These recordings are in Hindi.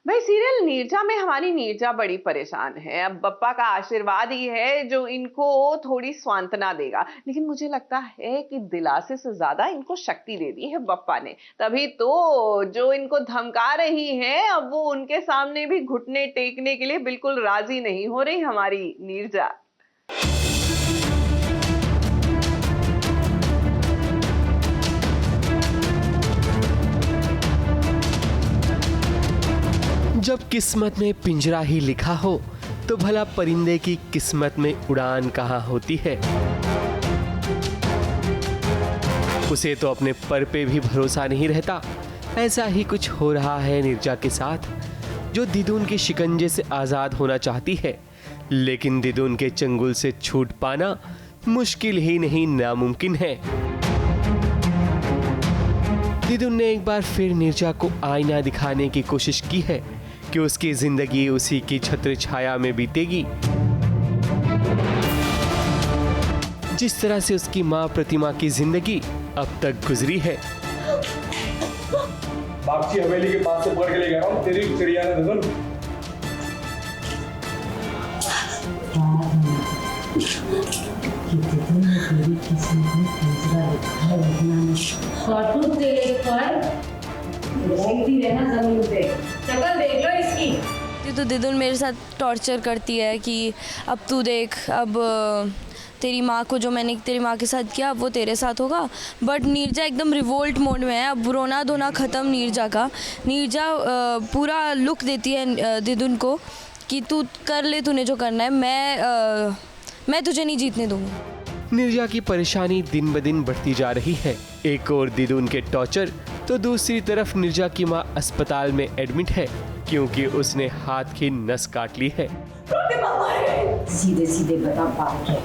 भाई सीरियल नीरजा में हमारी नीरजा बड़ी परेशान है। अब बप्पा का आशीर्वाद ही है जो इनको थोड़ी सांत्वना देगा, लेकिन मुझे लगता है कि दिलासे से ज्यादा इनको शक्ति दे दी है बप्पा ने। तभी तो जो इनको धमका रही है, अब वो उनके सामने भी घुटने टेकने के लिए बिल्कुल राजी नहीं हो रही हमारी नीरजा। जब किस्मत में पिंजरा ही लिखा हो तो भला परिंदे की किस्मत में उड़ान कहाँ होती है। उसे तो अपने पर पे भी भरोसा नहीं रहता। ऐसा ही कुछ हो रहा है नीरजा के साथ, जो दिदुन के शिकंजे से आजाद होना चाहती है, लेकिन दिदुन के चंगुल से छूट पाना मुश्किल ही नहीं नामुमकिन है। दिदुन ने एक बार फिर नीरजा को आईना दिखाने की कोशिश की है कि उसकी जिंदगी उसी की छत्र छाया में बीतेगी, जिस तरह से उसकी मां प्रतिमा की जिंदगी अब तक गुजरी है। बागची हवेली के पास से पकड़ के ले गया हूं तेरी चिड़िया ने दिदुन। तो दिदुन मेरे साथ टॉर्चर करती है कि अब तू देख, अब तेरी माँ को जो मैंने तेरी माँ के साथ किया अब वो तेरे साथ होगा। बट नीरजा एकदम रिवोल्ट मोड में है। अब रोना धोना ख़त्म नीरजा का। नीरजा पूरा लुक देती है दिदुन को कि तू कर ले, तूने जो करना है, मैं तुझे नहीं जीतने दूंगी। नीरजा की परेशानी दिन ब दिन बढ़ती जा रही है। एक और दिदुन के टॉर्चर तो दूसरी तरफ नीरजा की माँ अस्पताल में एडमिट है क्योंकि उसने हाथ की नस काट ली है। सीधे सीधे बता बात है।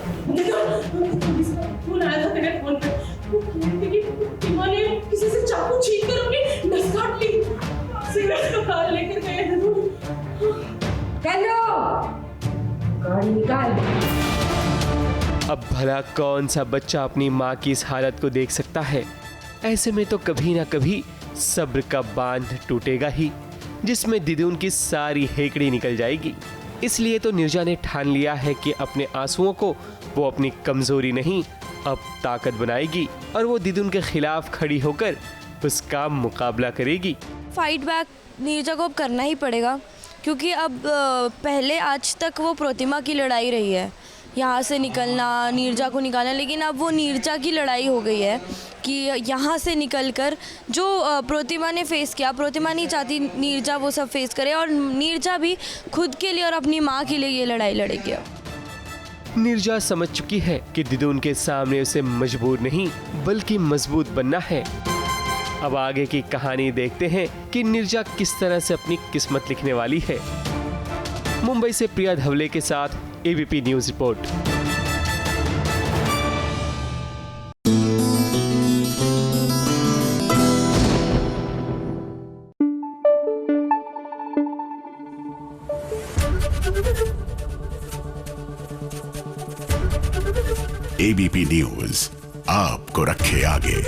फोन आया था मेरे फोन पे, वो कहते कि प्रतिमा ने किसी से चाकू छीन कर अपनी नस काट ली। सीधे अस्पताल लेकर गए हैं। हेलो, गाड़ी निकाल। अब भला कौन सा बच्चा अपनी माँ की इस हालत को देख सकता है। ऐसे में तो कभी ना कभी सब्र का बांध टूटेगा ही, जिसमें दिदुन की सारी हेकड़ी निकल जाएगी। इसलिए तो नीरजा ने ठान लिया है कि अपने आंसुओं को वो अपनी कमजोरी नहीं अब ताकत बनाएगी और वो दिदुन के खिलाफ खड़ी होकर उसका मुकाबला करेगी। फाइट बैक नीरजा को अब करना ही पड़ेगा, क्योंकि अब पहले आज तक वो प्रतिमा की लड़ाई रही है, यहाँ से निकलना, नीरजा को निकालना, लेकिन अब वो नीरजा की लड़ाई हो गई है कि यहाँ से निकलकर जो प्रतिमा ने फेस किया, प्रतिमा नहीं चाहती नीरजा वो सब फेस करे, और नीरजा भी खुद के लिए और अपनी माँ के लिए ये लड़ाई लड़ेगी। नीरजा समझ चुकी है कि दिदुन के सामने उसे मजबूर नहीं बल्कि मजबूत बनना है। अब आगे की कहानी देखते हैं कि नीरजा किस तरह से अपनी किस्मत लिखने वाली है। मुंबई से प्रिया धवले के साथ ABP news report. ABP news आपको रखे आगे।